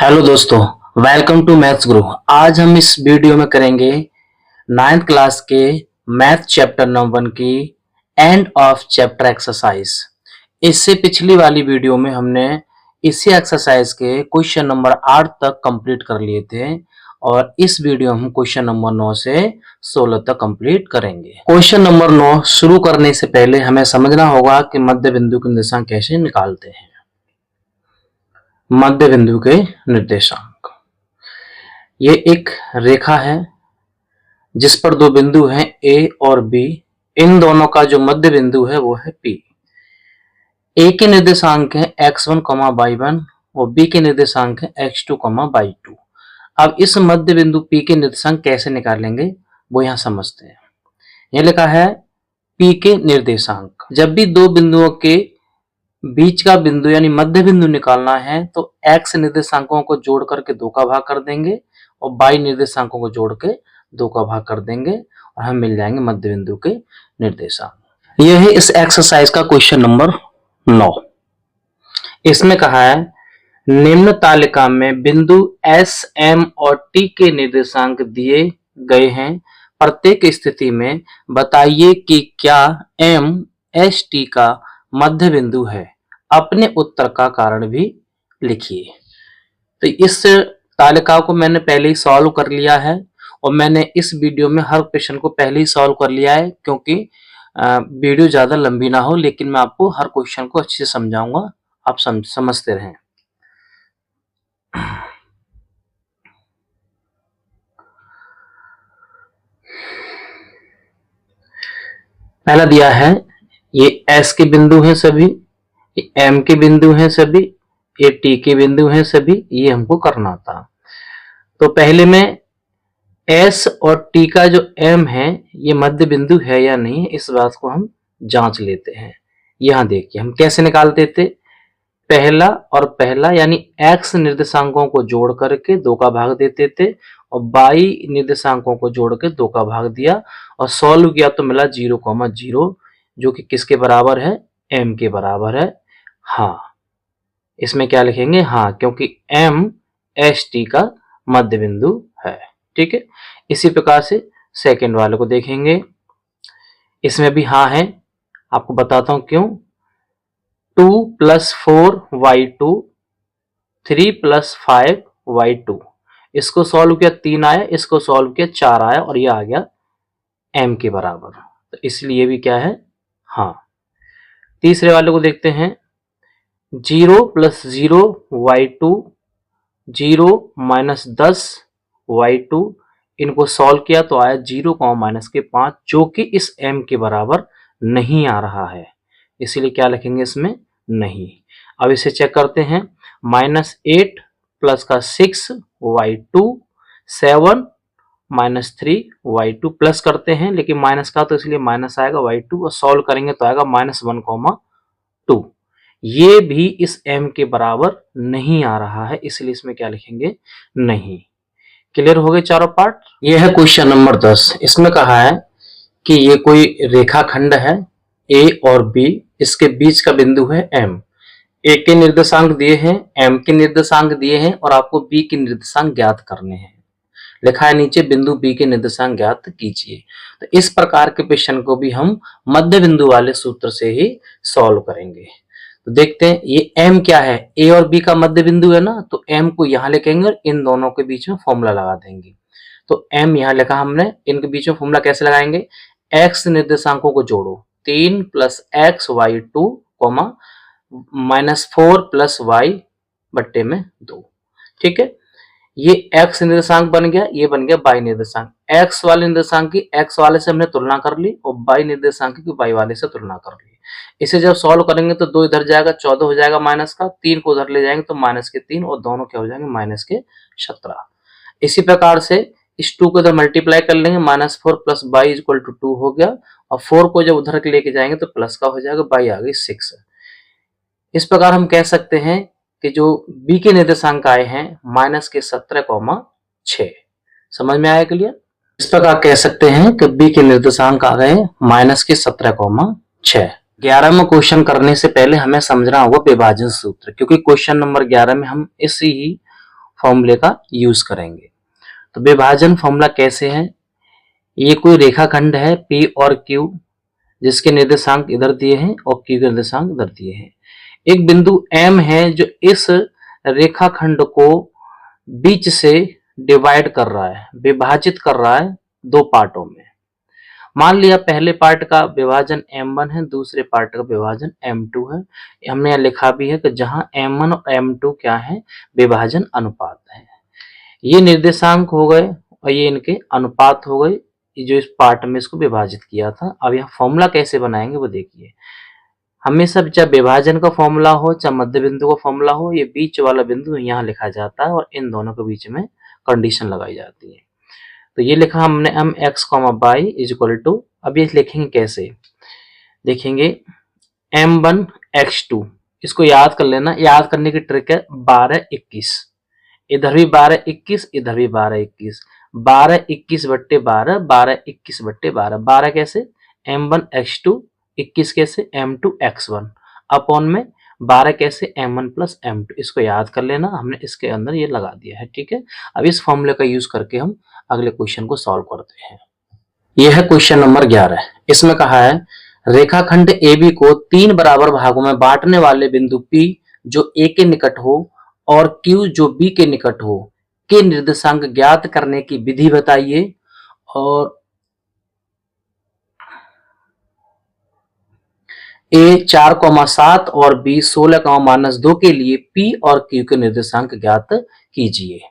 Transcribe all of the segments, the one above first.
Hello दोस्तों, welcome to maths गुरु। आज हम इस वीडियो में करेंगे 9th क्लास के मैथ चैप्टर नंबर 1 की एंड ऑफ चैप्टर एक्सरसाइज। इससे पिछली वाली वीडियो में हमने इसी एक्सरसाइज के क्वेश्चन नंबर 8 तक कंप्लीट कर लिए थे और इस वीडियो में हम क्वेश्चन नंबर 9 से 16 तक कंप्लीट करेंगे। क्वेश्चन नंबर 9 शुरू करने से पहले हमें समझना होगा कि मध्य बिंदु की निर्देशांक कैसे निकालते हैं। मध्य बिंदु के निर्देशांक, ये एक रेखा है जिस पर दो बिंदु हैं ए और बी। इन दोनों का जो मध्य बिंदु है वो है पी। ए के निर्देशांक है x1, y1 और बी के निर्देशांक है x2, y2। अब इस मध्य बिंदु पी के निर्देशांक कैसे निकालेंगे वो यहां समझते हैं। यह लिखा है पी के निर्देशांक। जब भी दो बिंदुओं के बीच का बिंदु यानी मध्य बिंदु निकालना है तो x निर्देशांकों को जोड़ करके 2 का भाग कर देंगे और y निर्देशांकों को जोड़ के 2 का भाग कर देंगे और हम मिल जाएंगे मध्य बिंदु के निर्देशांक। यह है इस एक्सरसाइज का क्वेश्चन नंबर 9। इसमें कहा है निम्न तालिका में बिंदु S, M और T के निर्देशांक दिए गए हैं। प्रत्येक स्थिति में बताइए कि क्या M S T का मध्य बिंदु है। अपने उत्तर का कारण भी लिखिए। तो इस तालिका को मैंने पहले ही सॉल्व कर लिया है और मैंने इस वीडियो में हर क्वेश्चन को पहले ही सॉल्व कर लिया है क्योंकि वीडियो ज्यादा लंबी ना हो, लेकिन मैं आपको हर क्वेश्चन को अच्छे से समझाऊंगा, आप समझते रहें। पहला दिया है ये S के बिंदु हैं सभी, ये M के बिंदु हैं सभी, ये T के बिंदु हैं सभी। ये हमको करना था। तो पहले में S और T का जो M है ये मध्य बिंदु है या नहीं, इस बात को हम जांच लेते हैं। यहां देखिए हम कैसे निकालते थे। पहला और पहला यानी X निर्देशांकों को जोड़ करके 2 का भाग देते थे और Y निर्देशांकों को जोड़ के 2 का भाग दिया और सॉल्व किया तो मिला 0,0, जो कि किसके बराबर है, M के बराबर है। हाँ, इसमें क्या लिखेंगे, हाँ, क्योंकि M S T का मध्य बिंदु है। ठीक है, इसी प्रकार से सेकंड वाले को देखेंगे। इसमें भी हाँ है, आपको बताता हूं क्यों। 2 + 4y2, 3 + 5y2। इसको सॉल्व किया 3 आया, इसको सॉल्व किया 4 आया और ये आ गया M के बराबर। तो इसलिए भी क्या है, हाँ। तीसरे वाले को देखते हैं। 0 + 0y2, 0 - 10y2। इनको सॉल्व किया तो आया 0, -5, जो कि इस M के बराबर नहीं आ रहा है, इसीलिए क्या लिखेंगे इसमें, नहीं। अब इसे चेक करते हैं। -8 + 6y2, 7 - 3y2 प्लस करते हैं, लेकिन माइनस का तो इसलिए माइनस आएगा y2 और सॉल्व करेंगे तो आएगा -1,2। ये भी इस m के बराबर नहीं आ रहा है, इसलिए इसमें क्या लिखेंगे, नहीं। क्लियर हो गए चारों पार्ट। ये है क्वेश्चन नंबर 10। इसमें कहा है कि ये कोई रेखाखंड है A और B, इसके बीच का बिंदु है M। A के निर्देशांक दिए हैं, M के निर्देशांक दिए हैं और आपको B के निर्देशांक ज्ञात करने हैं। लिखा है नीचे बिंदु B के निर्देशांक ज्ञात कीजिए। तो इस प्रकार के क्वेश्चन को भी हम मध्य बिंदु वाले सूत्र से ही सॉल्व करेंगे। तो देखते हैं ये M क्या है, A और B का मध्य बिंदु है ना, तो M को यहां लिखेंगे और इन दोनों के बीच में फॉर्मूला लगा देंगे। तो M यहां लिखा हमने, इनके बीच में फॉर्मूला कैसे लगाएंगे, X निर्देशांकों को जोड़ो, 3 + xy2, -4 + y/2। ठीक है, ये x निर्देशांक बन गया, ये बन गया y निर्देशांक। x वाले निर्देशांक की x वाले से हमने तुलना कर ली और y निर्देशांक की y वाले से तुलना कर ली। इसे जब सॉल्व करेंगे तो 2 इधर जाएगा, 14 हो जाएगा माइनस का, 3 को उधर ले जाएंगे तो -3 और दोनों क्या हो जाएंगे, -17। इसी प्रकार से इस 2 को इधर मल्टीप्लाई कर लेंगे, -4 + y = 2 हो गया और 4 को जब उधर लेके जाएंगे तो प्लस का हो जाएगा, y आ गई 6। इस प्रकार हम कह सकते हैं कि जो B के निर्देशांक आए हैं -17,6। समझ में आया क्लियर। इस प्रकार कह सकते हैं कि B के निर्देशांक आ गए -17,6। 11वां क्वेश्चन करने से पहले हमें समझना होगा विभाजन सूत्र, क्योंकि क्वेश्चन नंबर 11 में हम इसी ही फॉर्मूले का यूज करेंगे। तो विभाजन फॉर्मूला कैसे है, ये कोई रेखाखंड है P और Q जिसके निर्देशांक इधर दिए हैं और Q के निर्देशांक इधर दिए हैं। एक बिंदु M है जो इस रेखाखंड को बीच से डिवाइड कर रहा है, विभाजित कर रहा है दो पार्टों में। मान लिया पहले पार्ट का विभाजन M1 है, दूसरे पार्ट का विभाजन M2 है। हमने यहाँ लिखा भी है कि जहां M1 और M2 क्या है, विभाजन अनुपात है। ये निर्देशांक हो गए और ये इनके अनुपात हो गए जो इस पार्ट में इसको विभाजित किया था। अब यहाँ फॉर्मूला कैसे बनाएंगे वो देखिए। हमेशा चाहे विभाजन का फॉर्मूला हो चाहे मध्य बिंदु का फॉर्मूला हो, ये बीच वाला बिंदु यहाँ लिखा जाता है और इन दोनों के बीच में कंडीशन लगाई जाती है। तो ये लिखा हमने m x, y is equal to, अब ये लिखेंगे कैसे, देखेंगे m1 x2, इसको याद कर लेना। याद करने की ट्रिक है 12 21, इधर भी 12 21, इधर भी 12 21, 12 21 बट्टे 12, 12 21 बट्टे 12, 12 कैसे m1 x2, 21 कैसे m2 x1 अपॉन में 12 कैसे m1 प्लस m2, इसको याद कर लेना। हमने इसके अंदर ये लगा दिया है, ठीक है। अब इस फॉर्मूले का यूज करके हम अगले क्वेश्चन को सॉल्व करते हैं। यह है क्वेश्चन नंबर 11। इसमें कहा है रेखाखंड AB को 3 बराबर भागों में बांटने वाले बिंदु P जो A के निकट हो और Q जो B के निकट हो के निर्देशांक ज्ञात करने की विधि बताइए। और A 4,7 और B 16,-2 के लिए P और Q के निर्देशांक ज्ञात कीजिए।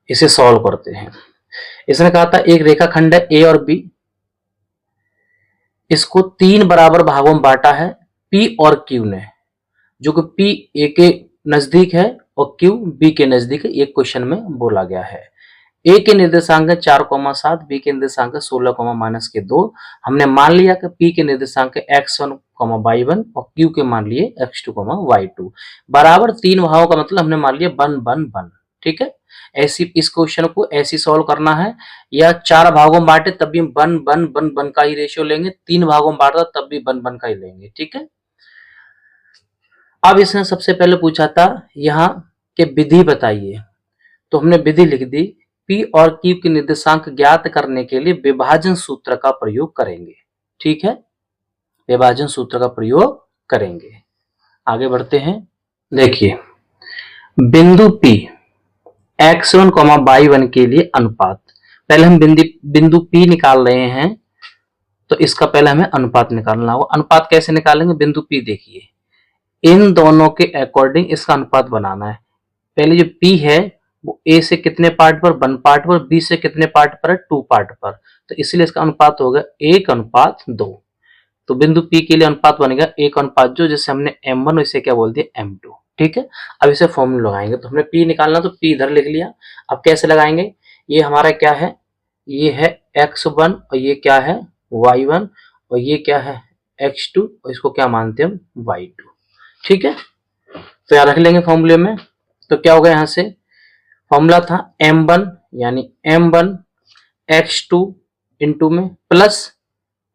इसे सॉल्व करते हैं। इसने कहा था एक रेखाखंड है A और B, इसको 3 बराबर भागों में बांटा है P और Q ने, जो कि P A के नजदीक है और Q B के नजदीक है। एक क्वेश्चन में बोला गया है A के निर्देशांक 4,7, B के निर्देशांक 16,-2। हमने मान लिया कि P के निर्देशांक x1, y1 और Q के मान लिए x2, y2। बराबर 3 भागों का मतलब हमने मान लिया 1 1 1, ठीक है। ऐसी इस क्वेश्चन को ऐसी सॉल्व करना है, या 4 भागों में बांटे तब भी 1 1 1 1 का ही रेशियो लेंगे, 3 भागों में बांटा तब भी 1 1 का ही लेंगे, ठीक है। अब इसने सबसे पहले पूछा था यहाँ के विधि बताइए, तो हमने विधि लिख दी P और Q के निर्देशांक ज्ञात करने के लिए विभाजन सूत्र का प्रयोग करेंगे, ठीक है। विभाजन सूत्र का प्रयोग करेंगे। आगे बढ़ते हैं। देखिए बिंदु P x1, y1 के लिए अनुपात, पहले हम बिंदु P निकाल रहे हैं तो इसका पहले हमें अनुपात निकालना होगा। अनुपात कैसे निकालेंगे, बिंदु P देखिए, इन दोनों के अकॉर्डिंग इसका अनुपात बनाना है। पहले जो P है वो A से कितने पार्ट पर, 1 पार्ट पर, B से कितने पार्ट पर है, 2 पार्ट पर, तो इसलिए इसका अनुपात होगा 1:2। तो बिंदु P के लिए अनुपात बनेगा 1:2, जैसे हमने M1 इसे क्या बोल दिया M2, ठीक है। अब इसे फॉर्मूला लगाएंगे, तो हमने P निकालना तो P इधर लिख लिया। अब कैसे लगाएंगे, ये हमारा क्या है, ये है x1 और ये क्या है y1 और ये क्या है x2 और इसको क्या मानते हैं हम y2, ठीक है। तो यहाँ रख लेंगे फॉर्मूले में। तो क्या होगा, यहाँ से फॉर्मूला था m1 यानी m1 x2 इंटू में प्लस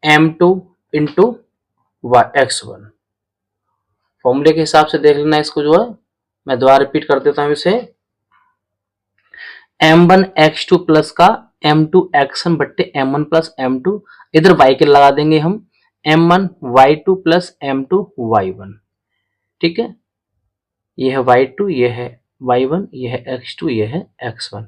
m2 इंटू x1। फॉर्मूले के हिसाब से देख लेना इसको, जो है मैं दोबारा रिपीट कर देता हूं इसे। m1 x2 प्लस का m2 x1 बट्टे m1 प्लस m2, इधर y के लगा देंगे हम m1 y2 plus m2 y1, ठीक है। ये है y2, ये है y1, ये है x2, ये है x1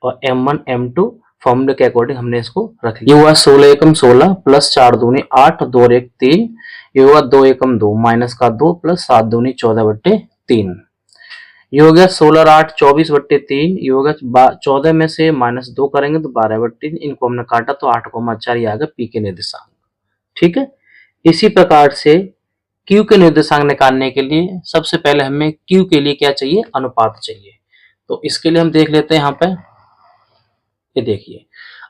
और m1 m2 फॉर्मूले के अकॉर्डिंग हमने इसको रख लिया। ये हुआ 16 एकम 16 प्लस 4 दूनी 8 2 और 1 3, ये हुआ 2 एकम 2 माइनस का 2 प्लस 7 दूनी 14 बट्टे 3, ये हो गया 16 और 8 24 बट्टे 3, ये हो गया 14 में से माइनस 2 करेंगे तो 12 बट्टे 3, इनको हमने काटा तो 8,4 ही आ गया P के निर्देशांक, ठीक है। इसी प्रकार से Q के निर्देशांक निकालने के लिए सबसे पहले हमें Q के लिए क्या चाहिए, अनुपात चाहिए। तो इसके लिए हम देख लेते हैं यहाँ पे, ये देखिए।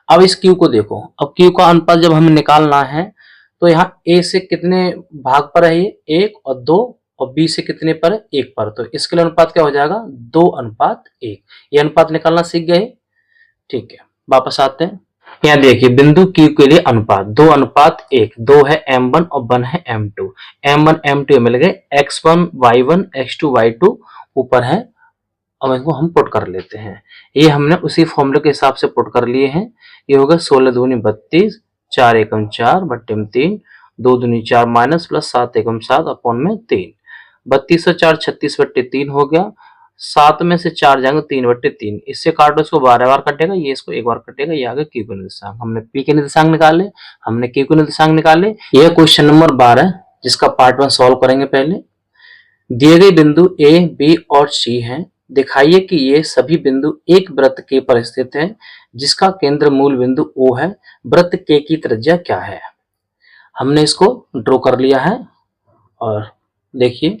अब इस Q को देखो, अब Q का अनुपात जब हमें निकालना है तो यहाँ A से कितने भाग पर है, ये 1 और 2 और B से कितने पर है, 1 पर, तो इसके लिए अनुपात क्या हो जाएगा 2:1। ये अनुपात निकालना सीख गए, ठीक है। वापस आते हैं, यहाँ देखिए बिंदु Q के लिए अनुपात 2:1, 2 है m1 और 1 है m2। m1 m2 मिल गए, x1 y1 x2 y2 ऊपर है अब इनको हम पुट कर लेते हैं। ये हमने उसी फॉर्मूले के हिसाब से पुट कर लिए हैं। ये होगा 16 दूनी 32, 4 एकम 4 बट्टे में 3, 2 दूनी 4 माइनस प्लस 7 एकम 7 अपॉन में 3, 32 और 4 36 बट्टे 3 हो गया। 7 में से 4 जाएंगे 3 बट्टे 3, इससे काटो इसको 12 बार कटेगा, ये इसको एक बार कटेगा। ये आ गया क्यू के निर्देशांक। हमने पी के निर्देशांक निकाले, हमने क्यू के निर्देशांक निकाले। यह क्वेश्चन नंबर 12 जिसका पार्ट 1 सॉल्व करेंगे। पहले दिए गए बिंदु ए बी और सी हैं। दिखाइए कि ये सभी बिंदु एक वृत्त के पर स्थित है जिसका केंद्र मूल बिंदु O है। वृत्त के की त्रिज्या क्या है? हमने इसको ड्रॉ कर लिया है और देखिए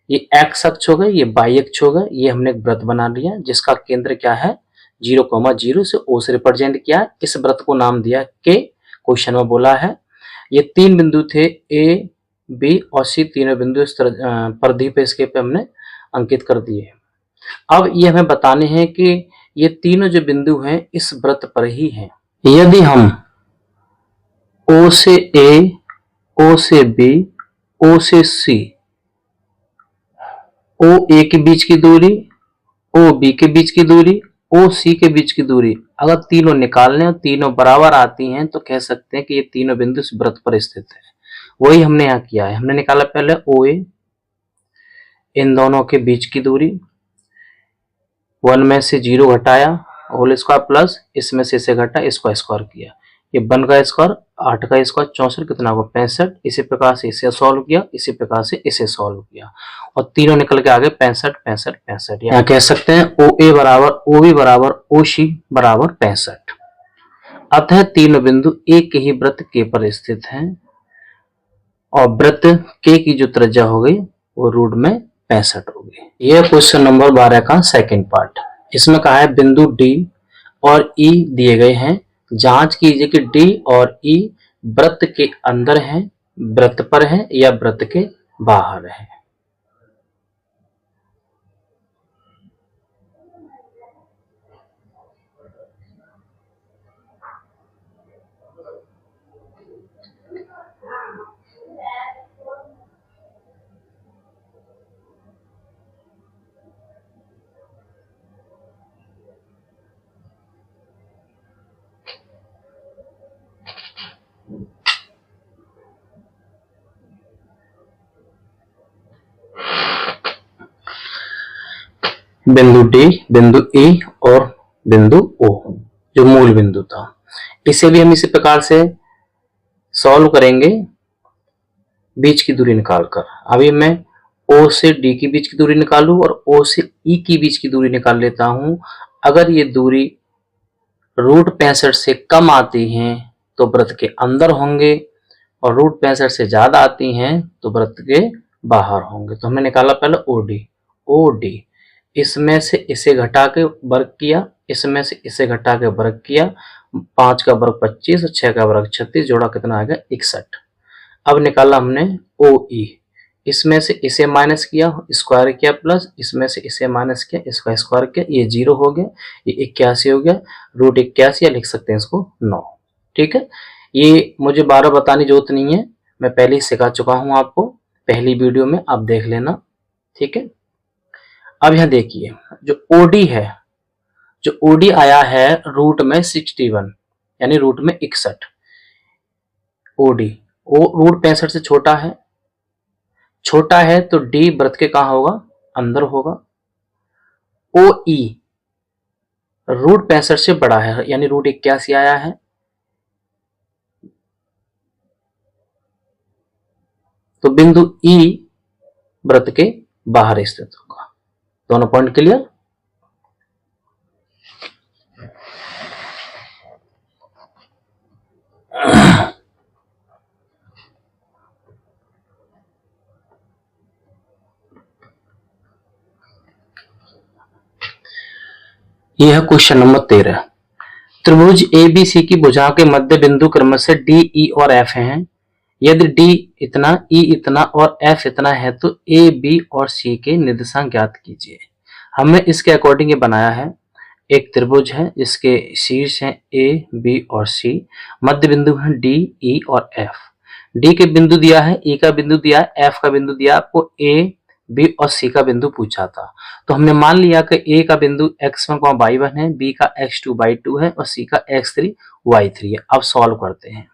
ये एक्स अक्ष हो गया, ये वाई अक्ष हो गया। ये हमने एक वृत्त बना लिया जिसका केंद्र क्या है 0,0 से O से रिप्रेजेंट किया है। इस वृत्त को नाम दिया के। क्वेश्चन में बोला है ये 3 बिंदु थे ए बी और सी, तीनों बिंदु इस तरह परिधि पे इसके पे हमने अंकित कर दिए। अब ये हमें बताने हैं कि ये तीनों जो बिंदु हैं इस वृत्त पर ही हैं। यदि हम O से A, O से B, O से C, O A के बीच की दूरी, O B के बीच की दूरी, O C के बीच की दूरी अगर तीनों निकालने और तीनों बराबर आती हैं तो कह सकते हैं कि ये तीनों बिंदु इस वृत्त पर स्थित है। वही हमने यहाँ किया है। हमने निकाला पहले OA, इन दोनों के बीच की दूरी, 1 में से 0 घटाया होल स्क्वायर प्लस इसमें से इसे घटा इसको स्क्वायर किया। ये 1 का स्क्वायर 8 का स्क्वायर 64 कितना होगा 65। इसी प्रकार से इसे सॉल्व किया, इसी प्रकार से इसे सॉल्व किया और तीनों निकल के आगे 65 65 65। यहाँ कह सकते हैं OA बराबर OB बराबर OC बराबर 65। अतः तीनों बिंदु एक ही वृत्त के पर स्थित हैं और वृत्त के की जो त्रिज्या हो गई वो रूट में 65 हो गई। यह क्वेश्चन नंबर 12 का सेकंड पार्ट। इसमें कहा है बिंदु डी और ई दिए गए हैं। जांच कीजिए कि डी और ई वृत्त के अंदर हैं, वृत्त पर हैं या वृत्त के बाहर हैं। बिंदु डी, बिंदु ई और बिंदु ओ जो मूल बिंदु था, इसे भी हम इसी प्रकार से सॉल्व करेंगे बीच की दूरी निकालकर। अभी मैं O से D की बीच की दूरी निकालूं और O से E की बीच की दूरी निकाल लेता हूं। अगर ये दूरी रूट 65 से कम आती हैं तो वृत्त के अंदर होंगे और रूट 65 से ज्यादा आती हैं तो वृत्त के बाहर होंगे। तो हमने निकाला पहले OD, इसमें से इसे घटा के वर्ग किया, इसमें से इसे घटा के वर्ग किया, 5 का वर्ग 25 और 6 का वर्ग 36, जोड़ा कितना आ गया 61। अब निकाला हमने OE, इसमें से इसे माइनस किया स्क्वायर किया प्लस इसमें से इसे माइनस किया इसका स्क्वायर किया, ये 0 हो गया, ये 81 हो गया, रूट 81 या लिख सकते हैं इसको 9। ठीक है, ये मुझे 12 बताने की जरूरत नहीं है, मैं पहले ही सिखा चुका हूं आपको पहली वीडियो में, आप देख लेना। ठीक है, अब यहां देखिए जो OD है, जो OD आया है रूट में 61 यानी रूट में 61। OD वो रूट 65 से छोटा है तो D वृत्त के कहां होगा अंदर होगा। OE रूट 65 से बड़ा है यानी रूट 81 आया है। तो बिंदु E वृत्त के बाहर स्थित होगा। दोनों पॉइंट क्लियर। यह है क्वेश्चन नंबर 13। त्रिभुज ABC की भुजा के मध्य बिंदु क्रमशः D, E और F हैं। यदि D इतना, E इतना और F इतना है तो A, B और C के निर्देशांक ज्ञात कीजिए। हमने इसके अकॉर्डिंग ये बनाया है। एक त्रिभुज है जिसके शीर्ष हैं A, B और C, मध्य बिंदु हैं D, E और F। D के बिंदु दिया है, E का बिंदु दिया है, F का बिंदु दिया है आपको A, बी और सी का बिंदु पूछा था। तो हमने मान लिया कि ए का बिंदु x1, y1 है, बी का x2, y2 है और सी का x3, y3 है। अब सॉल्व करते हैं।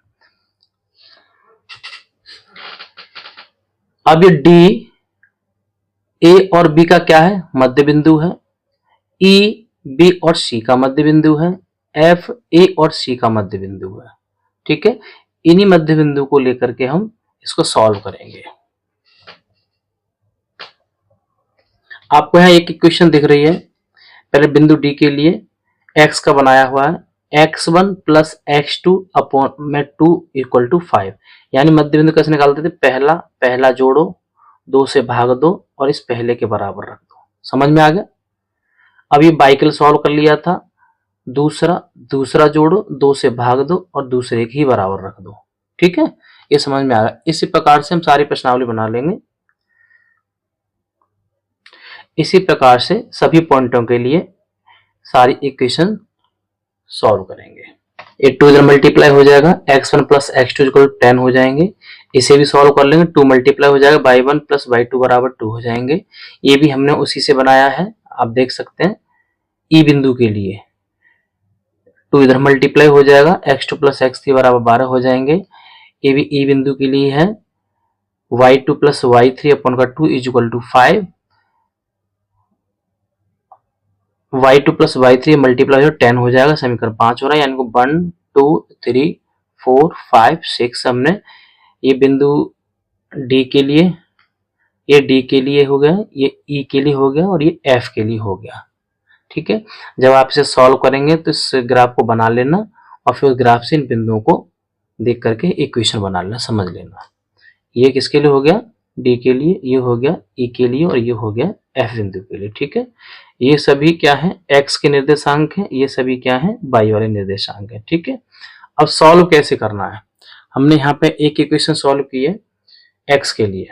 अब ये डी ए और बी का क्या है? मध्य बिंदु है। ई बी और सी का मध्य बिंदु है। एफ ए और सी का मध्य बिंदु है। ठीक है, इन्हीं मध्य बिंदु को लेकर के हम इसको सॉल्व करेंगे। आपको यहाँ एक इक्वेशन दिख रही है। पहले बिंदु डी के लिए x का बनाया हुआ है, x1 प्लस x2 अपॉन में 2 इक्वल टू 5। यानी मध्य बिंदु कैसे निकालते थे? पहला जोड़ो, 2 से भाग दो और इस पहले के बराबर रख दो। समझ में आ गया? अब ये बाई के लिए सॉल्व कर लिया था। दूसरा जोड़ो, 2 से भाग दो और दूसरे के ही बराबर रख दो। ठीक है, ये समझ में आ गया। इसी प्रकार से हम सारी प्रश्नावली बना लेंगे। इसी प्रकार से सभी पॉइंटों के लिए सारी इक्वेशन सॉल्व करेंगे। ये 2 इधर मल्टीप्लाई हो जाएगा, x1 प्लस x2 इक्वल 10 हो जाएंगे। इसे भी सॉल्व कर लेंगे, 2 मल्टीप्लाई हो जाएगा, y1 प्लस y2 बराबर 2 हो जाएंगे। ये भी हमने उसी से बनाया है, आप देख सकते हैं। ई बिंदु के लिए 2 इधर मल्टीप्लाई हो जाएगा, x2 प्लस x3 बराबर 12 हो जाएंगे। ये भी ई बिंदु के लिए है, y2 प्लस y3 अपॉन का 2 is equal to 5। y2 plus y3 multiply 10 हो जाएगा, समीकरण 5 हो रहा है। यानी कि 1 2 3 4 5 6 हमने ये बिंदु डी के लिए, ये डी के लिए हो गया, ये ई के लिए हो गया और ये एफ के लिए हो गया। ठीक है, जब आप इसे सॉल्व करेंगे तो इस ग्राफ को बना लेना और फिर उस ग्राफ से इन बिंदुओं को देख करके इक्वेशन बना लेना, समझ लेना। ये किसके लिए हो गया? डी के लिए, ये हो गया ई के लिए और ये हो गया एफ बिंदु के लिए। ठीक है, ये सभी क्या है? एक्स के निर्देशांक है, ये सभी क्या है? वाई वाले निर्देशांक है। ठीक है, अब सॉल्व कैसे करना है? हमने यहाँ पे एक इक्वेशन सॉल्व की है एक्स के लिए।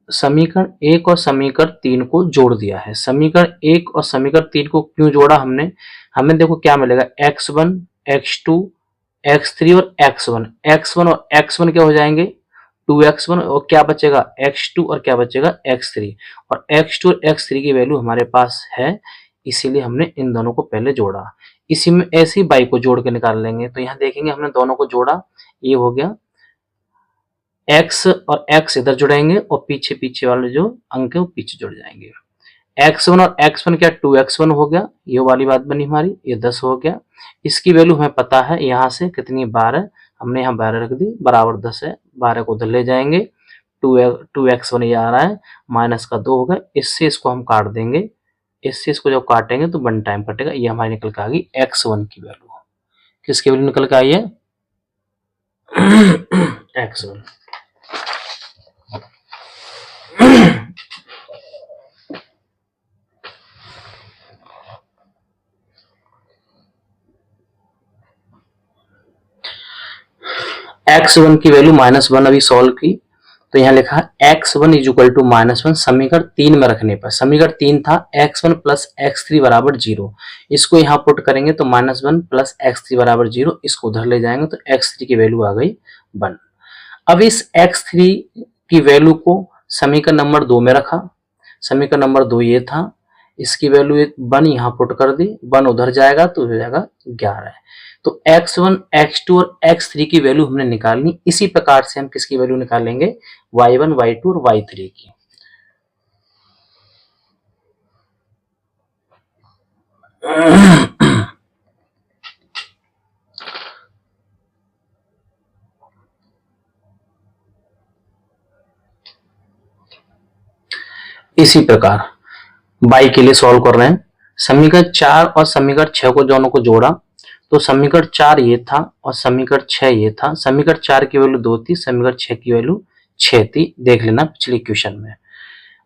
समीकरण 1 और समीकरण 3 को जोड़ दिया है। समीकरण 1 और समीकरण 3 को क्यों जोड़ा हमने? हमें देखो क्या मिलेगा, x1 x2 x3 और x1 और x1 क्या हो जाएंगे? 2x1 और क्या बचेगा? x2 और क्या बचेगा? x3। और x2 और x3 की वैल्यू हमारे पास है, इसीलिए हमने इन दोनों को पहले जोड़ा। इसी में ऐसी बाई को जोड़ के निकाल लेंगे। तो यहाँ देखेंगे हमने दोनों को जोड़ा, ये हो गया x और x इधर जुड़ेंगे और पीछे वाले जो अंक है वो पीछे जुड़ जाएंगे। x1 और x1 क्या? 2x1 हो गया, ये वाली बात बनी हमारी, ये 10 हो गया। इसकी वैल्यू हमें पता है यहाँ से कितनी, 12। हमने यहाँ 12 रख दी, बराबर 10 है। 12 को उधर ले जाएंगे, 2x1 ये आ रहा है, माइनस का 2 होगा। इससे इसको हम काट देंगे, इससे इसको जब काटेंगे तो 1 टाइम कटेगा। ये हमारी निकल के आ गई x1 की वैल्यू। किसकी वैल्यू निकल के आई है? x1। x1 की वैल्यू -1 अभी सॉल्व की, तो यहाँ लिखा x1 इज इक्वल टू -1 समीकरण 3 में रखने पर। समीकरण 3 था x1 प्लस x3 बराबर 0। इसको यहाँ पुट करेंगे तो -1 प्लस x3 बराबर 0। इसको उधर ले जाएंगे तो x3 की वैल्यू आ गई 1। अब इस x3 की वैल्यू को समीकरण नंबर 2 में रखा। समीकरण नंबर 2 ये था, इसकी वैल्यू 1 यहाँ पुट कर दी, 1 उधर जाएगा तो हो जाएगा 11। तो x1, x2 और x3 की वैल्यू हमने निकालनी। इसी प्रकार से हम किसकी वैल्यू निकालेंगे? y1, y2 और y3 की। इसी प्रकार y के लिए सॉल्व कर रहे हैं। समीकरण 4 और समीकरण 6 को दोनों को जोड़ा तो समीकरण 4 ये था और समीकरण 6 ये था। समीकरण 4 की वैल्यू 2 थी, समीकरण 6 की वैल्यू 6 थी। देख लेना पिछले इक्वेशन में।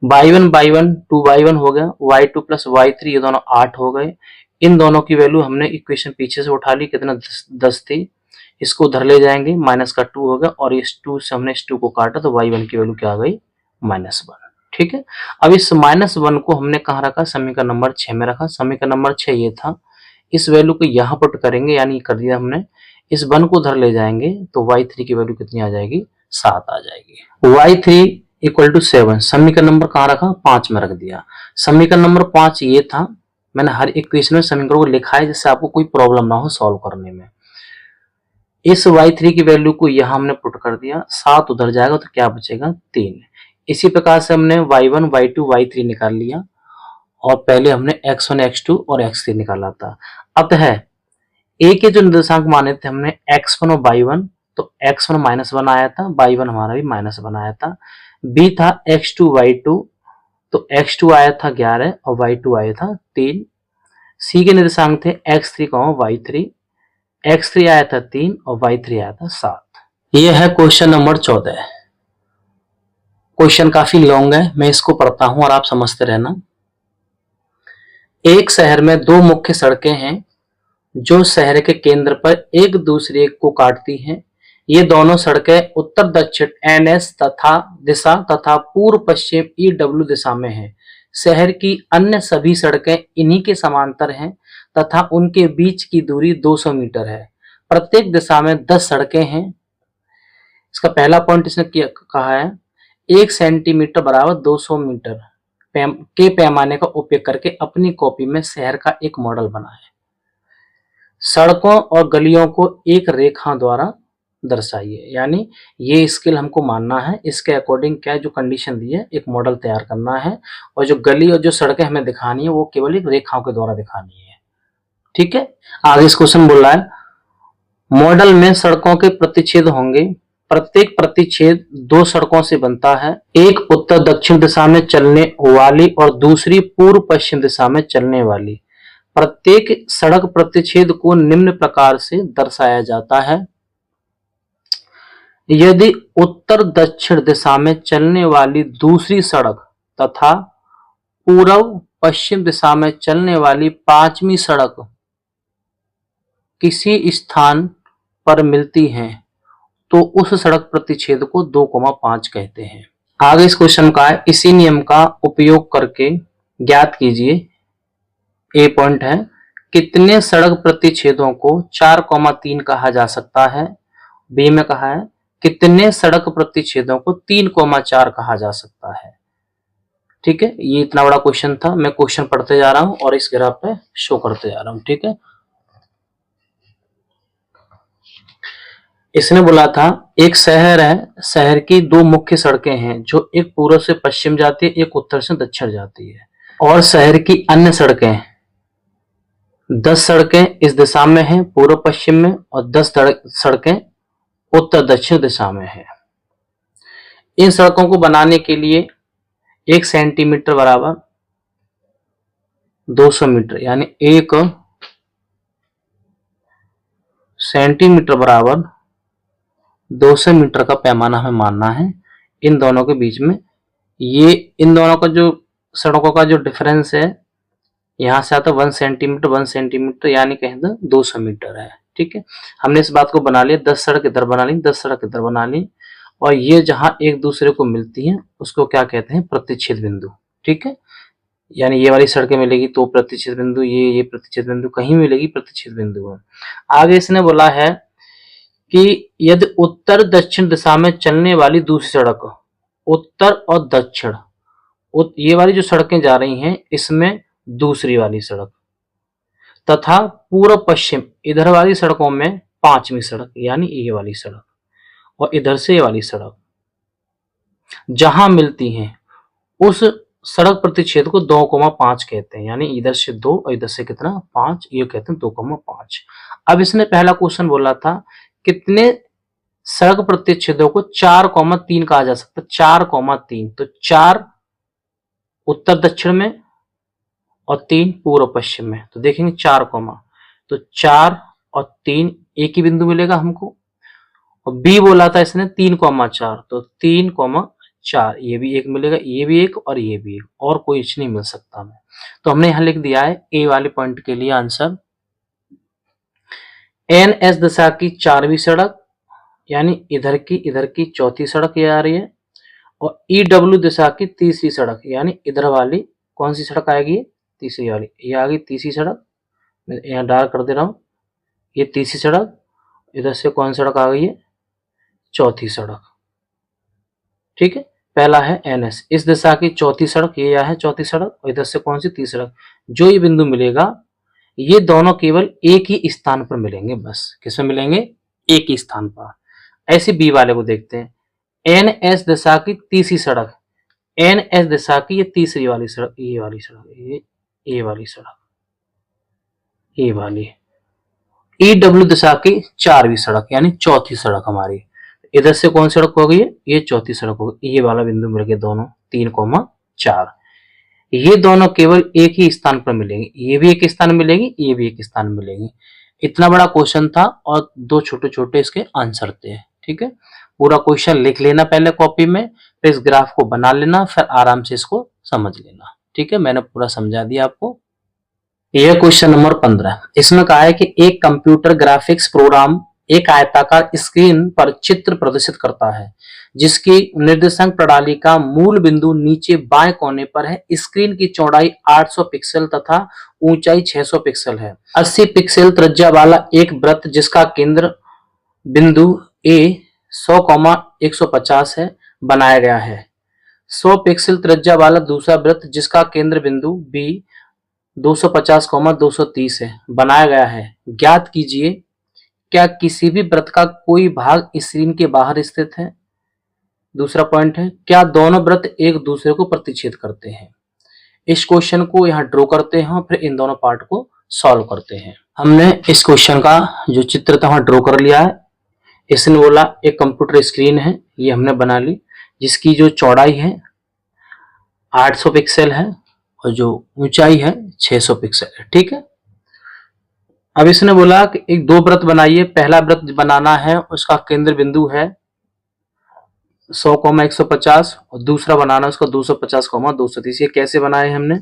y1 2y1 हो गया, y2 प्लस y3 ये दोनों 8 हो गए। इन दोनों की वैल्यू हमने इक्वेशन पीछे से उठा ली, कितना 10 थी। इसको उधर ले जाएंगे, माइनस का 2 हो गया और इस 2 से हमने इस 2 को काटा तो y1 की वैल्यू क्या आ गई? -1। ठीक है, अब इस -1 को हमने कहाँ रखा? समीकरण नंबर 6 में रखा। समीकरण नंबर 6 ये था, इस वैल्यू को यहाँ पुट करेंगे, यानी कर दिया हमने। इस 1 को उधर ले जाएंगे तो y3 की वैल्यू कितनी आ जाएगी? 7 आ जाएगी। y3 equal to 7। समीकरण नंबर कहाँ रखा, 5 में रख दिया। समीकरण नंबर 5 ये था। मैंने हर एक क्वेश्चन में समीकरण को लिखा है जिससे आपको कोई प्रॉब्लम ना हो सॉल्व करने में। इस y3 की वैल्यू को यहां हमने पुट कर दिया, 7 उधर जाएगा तो क्या बचेगा, 3। इसी प्रकार से हमने y1, y2, y3 निकाल लिया और पहले हमने x1, x2 और x3 निकाला था। अतः a के जो निर्देशांक माने थे हमने x1 और y1, तो x1 -1 आया था, y1 हमारा भी -1 आया था। b था x2, y2, तो x2 आया था 11 और y2 आया था 3। c के निर्देशांक थे x3, y3, x3 आया था 3 और y3 आया था 7। यह है क्वेश्चन नंबर 14। क्वेश्चन काफी लॉन्ग है, मैं इसको पढ़ता हूं और आप समझते रहना। एक शहर में दो मुख्य सड़कें हैं जो शहर के केंद्र पर एक दूसरे को काटती हैं। ये दोनों सड़कें उत्तर दक्षिण NS दिशा तथा पूर्व पश्चिम EW दिशा में हैं। शहर की अन्य सभी सड़कें इन्हीं के समांतर हैं तथा उनके बीच की दूरी 200 मीटर है। प्रत्येक दिशा में 10 सड़कें हैं। इसका पहला पॉइंट इसने कहा है 1 सेंटीमीटर बराबर 200 मीटर के पैमाने का उपयोग करके अपनी कॉपी में शहर का एक मॉडल बनाएं। सड़कों और गलियों को एक रेखा द्वारा दर्शाइए। यानी ये स्किल हमको मानना है, इसके अकॉर्डिंग क्या जो कंडीशन दी है एक मॉडल तैयार करना है और जो गली और जो सड़कें हमें दिखानी है वो केवल एक रेखाओं के द्वारा दिखानी है। ठीक है, आगे इस क्वेश्चन बोल रहा है मॉडल में सड़कों के प्रतिच्छेद होंगे। प्रत्येक प्रतिच्छेद 2 सड़कों से बनता है, एक उत्तर दक्षिण दिशा में चलने वाली और दूसरी पूर्व पश्चिम दिशा में चलने वाली। प्रत्येक सड़क प्रतिच्छेद को निम्न प्रकार से दर्शाया जाता है। यदि उत्तर दक्षिण दिशा में चलने वाली दूसरी सड़क तथा पूर्व पश्चिम दिशा में चलने वाली 5वीं सड़क किसी स्थान पर मिलती हैं तो उस सड़क प्रतिच्छेद को 2,5 कहते हैं। आगे इस क्वेश्चन का है इसी नियम का उपयोग करके ज्ञात कीजिए। ए पॉइंट है कितने सड़क प्रतिच्छेदों को 4,3 कहा जा सकता है। बी में कहा है कितने सड़क प्रतिच्छेदों को 3,4 कहा जा सकता है। ठीक है, ये इतना बड़ा क्वेश्चन था। मैं क्वेश्चन पढ़ते जा रहा हूं और इस ग्राफ पे शो करते जा रहा हूं। ठीक है, इसने बोला था एक शहर है, शहर की 2 मुख्य सड़कें हैं जो एक पूर्व से पश्चिम जाती है, एक उत्तर से दक्षिण जाती है और शहर की अन्य सड़कें 10 सड़कें इस दिशा में हैं पूर्व पश्चिम में और 10 सड़कें उत्तर दक्षिण दिशा में है। इन सड़कों को बनाने के लिए 1 सेंटीमीटर बराबर 200 मीटर, यानी 1 सेंटीमीटर बराबर 200 मीटर का पैमाना हमें मानना है। इन दोनों के बीच में ये इन दोनों का जो सड़कों का जो डिफरेंस है यहां से आता 1 सेंटीमीटर 1 सेंटीमीटर, यानी कहें तो 200 मीटर है। ठीक है, हमने इस बात को बना लिया। 10 सड़क इधर बना ली, 10 सड़क इधर बना ली और ये जहां एक दूसरे को मिलती हैं उसको क्या कहते हैं, प्रतिच्छेद बिंदु। ठीक है, यानी ये वाली सड़कें मिलेगी तो प्रतिच्छेद बिंदु, ये प्रतिच्छेद बिंदु कहीं मिलेगी प्रतिच्छेद बिंदु है। आगे इसने बोला है कि यदि उत्तर दक्षिण दिशा में चलने वाली दूसरी सड़क, उत्तर और दक्षिण ये वाली जो सड़कें जा रही हैं इसमें दूसरी वाली सड़क तथा पूर्व पश्चिम इधर वाली सड़कों में 5वीं सड़क, यानी ये वाली सड़क और इधर से ये वाली सड़क जहां मिलती हैं उस सड़क प्रतिच्छेद को 2,5 कहते हैं। यानी इधर से 2 और इधर से कितना 5, ये कहते हैं 2,5। अब इसने पहला क्वेश्चन बोला था कितने सड़क प्रतिच्छेदों को 4,3 कहा जा सकता है। 4,3 तो 4 उत्तर दक्षिण में और 3 पूर्व पश्चिम में, तो देखेंगे 4 तो 4 और 3 एक ही बिंदु मिलेगा हमको। और बी बोला था इसने 3,4 तो 3,4 ये भी एक मिलेगा, ये भी एक और ये भी एक, और कोई नहीं मिल सकता हमें। तो हमने यहां लिख दिया है ए वाले पॉइंट के लिए आंसर NS दिशा की 4वीं सड़क, यानी इधर की चौथी सड़क ये आ रही है और EW दिशा की 3री सड़क, यानी इधर वाली कौन सी सड़क आएगी, तीसरी वाली, ये आ गई तीसरी सड़क। मैं यहाँ डार्क कर दे रहा हूं, ये तीसरी सड़क, इधर से कौन सी सड़क आ गई है, चौथी सड़क। ठीक है, पहला है NS, इस दिशा की चौथी सड़क, ये यह है चौथी सड़क, और इधर से कौन सी तीसरी सड़क। जो ये बिंदु मिलेगा ये दोनों केवल एक ही स्थान पर मिलेंगे, बस किसमें मिलेंगे, एक ही स्थान पर। ऐसे बी वाले को देखते हैं, NS दिशा की तीसरी सड़क, NS दिशा की ये तीसरी वाली सड़क, ये वाली सड़क, ये वाली सड़क, ये वाली। EW दिशा की चारवीं सड़क यानी चौथी सड़क हमारी, इधर से कौन सी सड़क हो गई है, ये चौथी सड़क हो गई। ये वाला बिंदु मिल गए दोनों 3,4, ये दोनों केवल एक ही स्थान पर मिलेंगे, ये भी एक स्थान मिलेगी, ये भी एक स्थान मिलेगी। इतना बड़ा क्वेश्चन था और दो छोटे छोटे इसके आंसर थे। ठीक है, पूरा क्वेश्चन लिख लेना पहले कॉपी में, फिर इस ग्राफ को बना लेना, फिर आराम से इसको समझ लेना। ठीक है, मैंने पूरा समझा दिया आपको। यह क्वेश्चन नंबर 15, इसमें कहा है कि एक कंप्यूटर ग्राफिक्स प्रोग्राम एक आयताकार स्क्रीन पर चित्र प्रदर्शित करता है जिसकी निर्देशांक प्रणाली का मूल बिंदु नीचे बाएं कोने पर है। स्क्रीन की चौड़ाई 800 पिक्सल तथा ऊंचाई 600 पिक्सल है। 80 पिक्सल त्रिज्या वाला एक वृत्त जिसका केंद्र बिंदु A 100,150 है बनाया गया है। 100 पिक्सल त्रिज्या वाला दूसरा वृत्त जिसका केंद्र बिंदु B 250,230 है बनाया गया है। ज्ञात कीजिए क्या किसी भी वृत्त का कोई भाग स्क्रीन के बाहर स्थित है। दूसरा पॉइंट है, क्या दोनों वृत्त एक दूसरे को प्रतिच्छेद करते हैं। इस क्वेश्चन को यहाँ ड्रॉ करते हैं, फिर इन दोनों पार्ट को सॉल्व करते हैं। हमने इस क्वेश्चन का जो चित्र था वहां ड्रॉ कर लिया है। इसने बोला एक कंप्यूटर स्क्रीन है, ये हमने बना ली, जिसकी जो चौड़ाई है 800 पिक्सल है और जो ऊंचाई है 600 पिक्सल है। ठीक है, अब इसने बोला कि एक दो वृत्त बनाइए। पहला वृत्त बनाना है, उसका केंद्र बिंदु है 100,150 और दूसरा बनाना उसका 250,230। ये कैसे बनाए हमने,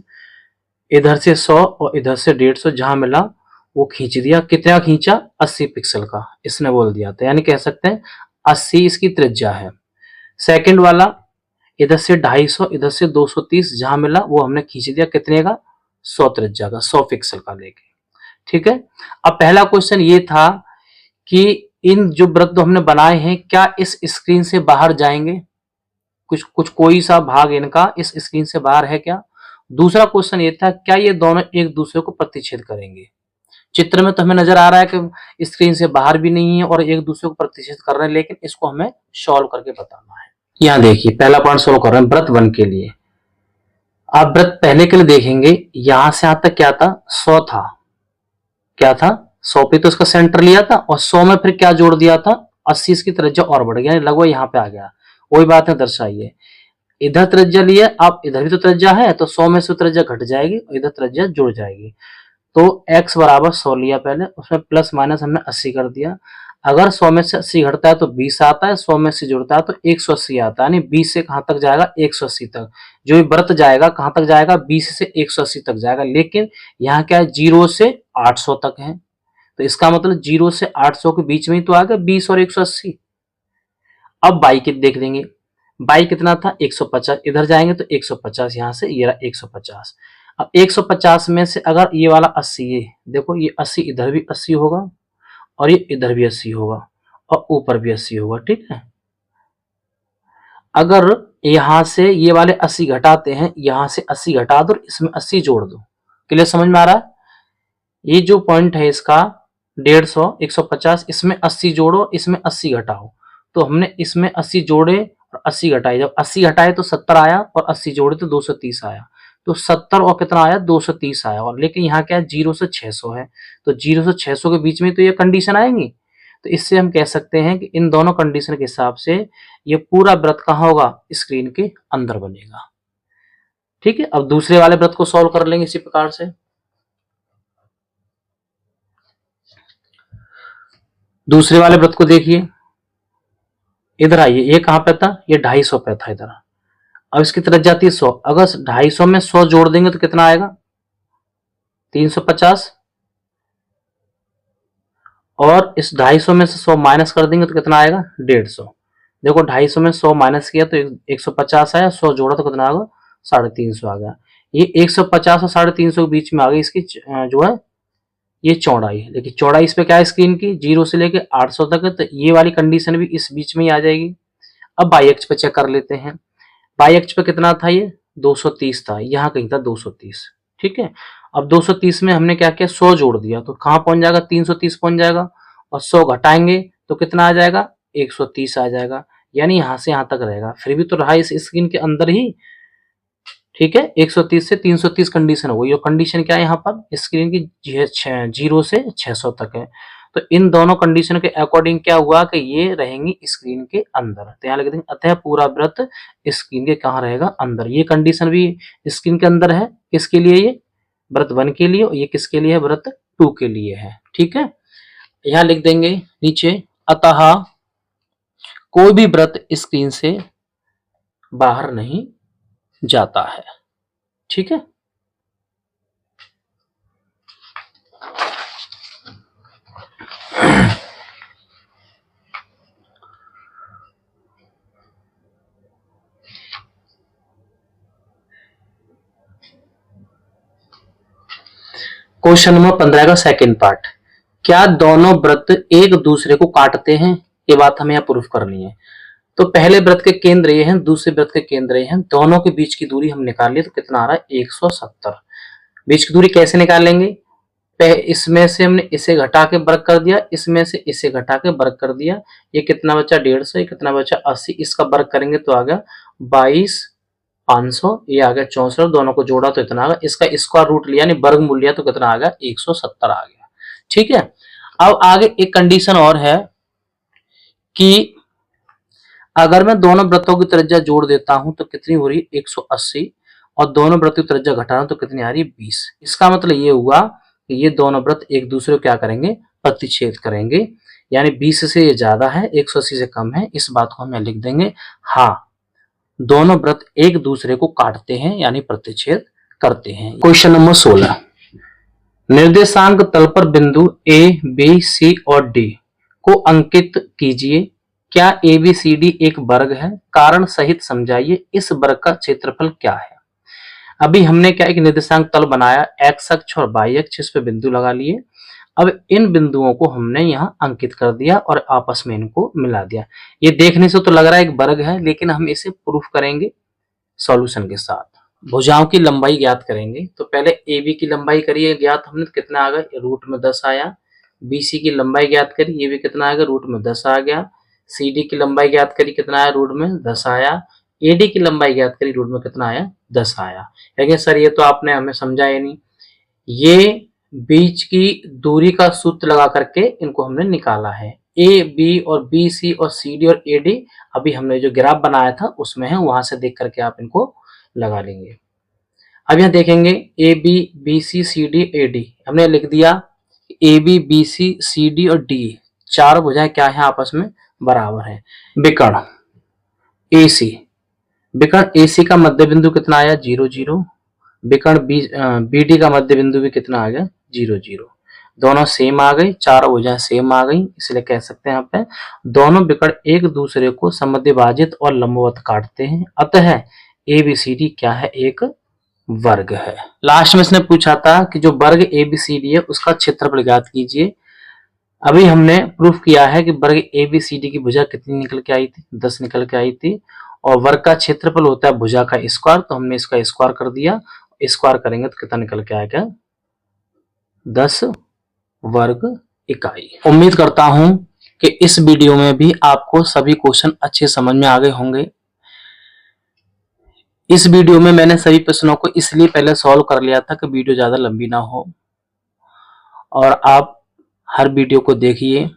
इधर से 100 और इधर से 150 जहां मिला वो खींच दिया। कितना खींचा, 80 पिक्सल का इसने बोल दिया था, यानी कह सकते हैं 80 इसकी त्रिज्या है। सेकंड वाला इधर से 250 इधर से 230 जहां मिला वो हमने खींच दिया, कितने का, 100 त्रिज्या का, 100 पिक्सल का लेके। ठीक है, अब पहला क्वेश्चन ये था कि इन जो वृत्त हमने बनाए हैं क्या इस स्क्रीन से बाहर जाएंगे, कुछ कोई सा भाग इनका इस स्क्रीन से बाहर है क्या। दूसरा क्वेश्चन ये था क्या ये दोनों एक दूसरे को प्रतिच्छेद करेंगे। चित्र में तो हमें नजर आ रहा है कि स्क्रीन से बाहर भी नहीं है और एक दूसरे को प्रतिच्छेद कर रहे हैं, लेकिन इसको हमें सॉल्व करके बताना है। यहाँ देखिए पहला पॉइंट सॉल्व कर रहे हैं वृत्त 1 के लिए। आप वृत्त पहले के लिए देखेंगे, यहां से यहां तक क्या था, 100 था, क्या था 100 पे तो इसका सेंटर लिया था और 100 में फिर क्या जोड़ दिया था, 80 इसकी त्रिज्या और बढ़ गया, लगभग यहाँ पे आ गया। वही बात है दर्शाइए, इधर त्रिज्या लिए आप, इधर भी तो त्रिज्या है तो 100 में से त्रिज्या घट जाएगी और इधर त्रिज्या जुड़ जाएगी। तो x बराबर 100 लिया पहले, उसमें प्लस माइनस हमने 80 कर दिया। अगर 100 में से 80 घटता है तो 20 आता है, 100 में से जुड़ता है तो 180 आता है, यानी 20 से कहां तक जाएगा, 180 तक। जो ये व्रत जाएगा कहां तक जाएगा, 20 से 180 तक जाएगा। लेकिन यहाँ क्या है, 0 से 800 तक है, तो इसका मतलब 0 से 800 के बीच में ही तो आ गया 20 और 180। अब बाई कित देख लेंगे, बाई कितना था 150, इधर जाएंगे तो 150, यहाँ से ये रहा 150। अब 150 में से अगर ये वाला 80, ये देखो ये 80 इधर भी 80 होगा और ये इधर भी 80 होगा और ऊपर भी 80 होगा। ठीक है, अगर यहां से ये वाले 80 घटाते हैं, यहां से 80 घटा दो, इसमें 80 जोड़ दो। क्लियर, समझ में आ रहा है। ये जो पॉइंट है इसका 150, 150, इसमें 80 जोड़ो, इसमें 80 घटाओ। तो हमने इसमें 80 जोड़े और 80 घटाए, जब 80 घटाए तो 70 आया और 80 जोड़े तो 230 आया। तो 70 और कितना आया, 230 आया। और लेकिन यहाँ क्या है, 0 से 600 है, तो 0 से 600 के बीच में तो ये कंडीशन आएंगी। तो इससे हम कह सकते हैं कि इन दोनों कंडीशन के हिसाब से ये पूरा व्रत कहाँ होगा, स्क्रीन के अंदर बनेगा। ठीक है, अब दूसरे वाले व्रत को सॉल्व कर लेंगे इसी प्रकार से। दूसरे वाले व्रत को देखिए, इधर आइए, ये कहां पे था, ये 250 पे था इधर। अब इसकी तरफ जाती है 100, अगर 250 में 100 जोड़ देंगे तो कितना आएगा, 350, और इस 250 में से 100 माइनस कर देंगे तो कितना आएगा, 150। देखो 250 में 100 माइनस किया तो 150 आया, 100 जोड़ा तो कितना आ गया, 350 आ गया। ये 150 और 350 के बीच में आ गई इसकी जो है ये चौड़ाई। लेकिन चौड़ाई इस पे क्या है स्क्रीन की, 0 से लेके 800 तक है, तो ये वाली कंडीशन भी इस बीच में ही आ जाएगी। अब बाई एक्स पे चेक कर लेते हैं, y अक्ष पे कितना था, ये 230 था, यहाँ कहीं था 230। ठीक है, अब 230 में हमने क्या किया, 100 जोड़ दिया तो कहाँ पहुंच जाएगा, 330 पहुंच जाएगा, और 100 घटाएंगे तो कितना आ जाएगा, 130 आ जाएगा, यानी यहां से यहां तक रहेगा, फिर भी तो रहा इस स्क्रीन के अंदर ही। ठीक है, 130 से 330 कंडीशन हो गई, और कंडीशन क्या है यहाँ पर स्क्रीन की, 0 से 600 तक है। तो इन दोनों कंडीशन के अकॉर्डिंग क्या हुआ कि ये रहेंगी स्क्रीन के अंदर, तो यहाँ लिख देंगे अतः पूरा वृत्त स्क्रीन के कहाँ रहेगा, अंदर। ये कंडीशन भी स्क्रीन के अंदर है, किसके लिए, ये वृत्त 1 के लिए, और ये किसके लिए है, वृत्त 2 के लिए है। ठीक है, यहाँ लिख देंगे नीचे, अतः कोई भी वृत्त स्क्रीन से बाहर नहीं जाता है। ठीक है, क्वेश्चन नंबर 15 का सेकंड पार्ट, क्या दोनों वृत्त एक दूसरे को काटते हैं, ये बात हमें यहाँ प्रूफ करनी है। तो पहले वृत्त के केंद्र ये हैं, दूसरे वृत्त के केंद्र ये हैं, दोनों के बीच की दूरी हम निकाल लिए तो कितना आ रहा है, 170। बीच की दूरी कैसे निकाल लेंगे, इसमें से हमने इसे घटा के वर्ग कर दिया, इसमें से इसे घटा के वर्ग कर दिया, ये कितना बचा 150, ये कितना बचा 80, इसका वर्ग करेंगे तो आ गया 22,500, ये आ गया 64, दोनों को जोड़ा तो इतना आ गया, इसका स्क्वायर रूट लिया यानी वर्ग मूल लिया तो कितना आ गया, 170 आ गया। ठीक है, अब आगे एक कंडीशन और है कि अगर मैं दोनों वृत्तों की त्रिज्या जोड़ देता हूं तो कितनी हो रही है, 180, और दोनों वृत्तों की त्रिज्या घटा रहा हूं तो कितनी आ रही है, 20। इसका मतलब ये हुआ कि ये दोनों वृत्त एक दूसरे को क्या करेंगे, प्रतिच्छेद करेंगे, यानी 20 से ये ज्यादा है, 180 से कम है, इस बात को हम लिख देंगे, हाँ दोनों वृत्त एक दूसरे को काटते हैं यानी प्रतिच्छेद करते हैं। क्वेश्चन नंबर 16, निर्देशांक तल पर बिंदु ए बी सी और डी को अंकित कीजिए, क्या ABCD एक वर्ग है, कारण सहित समझाइए, इस वर्ग का क्षेत्रफल क्या है। अभी हमने क्या एक निर्देशांक तल बनाया, x अक्ष और y अक्ष, इस पे बिंदु लगा लिए। अब इन बिंदुओं को हमने यहाँ अंकित कर दिया और आपस में इनको मिला दिया। ये देखने से तो लग रहा है एक वर्ग है, लेकिन हम इसे प्रूफ करेंगे सॉल्यूशन के साथ। भुजाओं की लंबाई ज्ञात करेंगे, तो पहले AB की लंबाई करिए ज्ञात, हमने कितना आ गया, रूट में 10 आया। BC की लंबाई ज्ञात करी, ये भी कितना आएगा, रूट में 10 आ गया। CD की लंबाई ज्ञात करी, कितना आया, रूट में 10 आया। AD की लंबाई ज्ञात करी, रूट में कितना आया, 10 आया। लेकिन सर ये तो आपने हमें समझाया नहीं, ये बीच की दूरी का सूत्र लगा करके इनको हमने निकाला है। AB और BC और CD और AD अभी हमने जो ग्राफ बनाया था उसमें है, वहां से देख करके आप इनको लगा लेंगे। अब यहाँ देखेंगे AB BC CD AD, हमने लिख दिया AB BC CD और D चार भुजाएं क्या है, आपस में बराबर है। विकर्ण AC, विकर्ण AC का मध्य बिंदु कितना आया, 0 0। विकर्ण BD का मध्य बिंदु भी कितना आ गया, 0 0। दोनों सेम आ गई, चार भुजाएं सेम आ गई, इसलिए कह सकते हैं यहाँ पे दोनों विकर्ण एक दूसरे को समद्विभाजित और लंबवत काटते हैं, अतः ABCD क्या है, एक वर्ग है। लास्ट में इसने पूछा था कि जो वर्ग ABCD है उसका क्षेत्रफल ज्ञात कीजिए। अभी हमने प्रूफ किया है कि वर्ग ABCD की भुजा कितनी निकल के आई थी, 10 निकल के आई थी, और वर्ग का क्षेत्रफल होता है भुजा का स्क्वायर, तो हमने इसका स्क्वायर कर दिया, स्क्वायर करेंगे तो कितना निकल के आएगा, 10 वर्ग इकाई। उम्मीद करता हूं कि इस वीडियो में भी आपको सभी क्वेश्चन अच्छे समझ में आ गए होंगे। इस वीडियो में मैंने सभी प्रश्नों को इसलिए पहले सॉल्व कर लिया था कि वीडियो ज्यादा लंबी ना हो, और आप हर वीडियो को देखिए,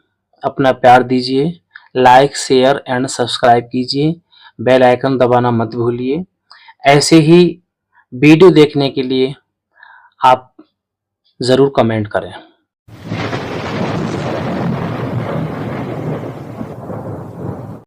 अपना प्यार दीजिए, लाइक शेयर एंड सब्सक्राइब कीजिए, बेल आइकन दबाना मत भूलिए। ऐसे ही वीडियो देखने के लिए आप जरूर कमेंट करें।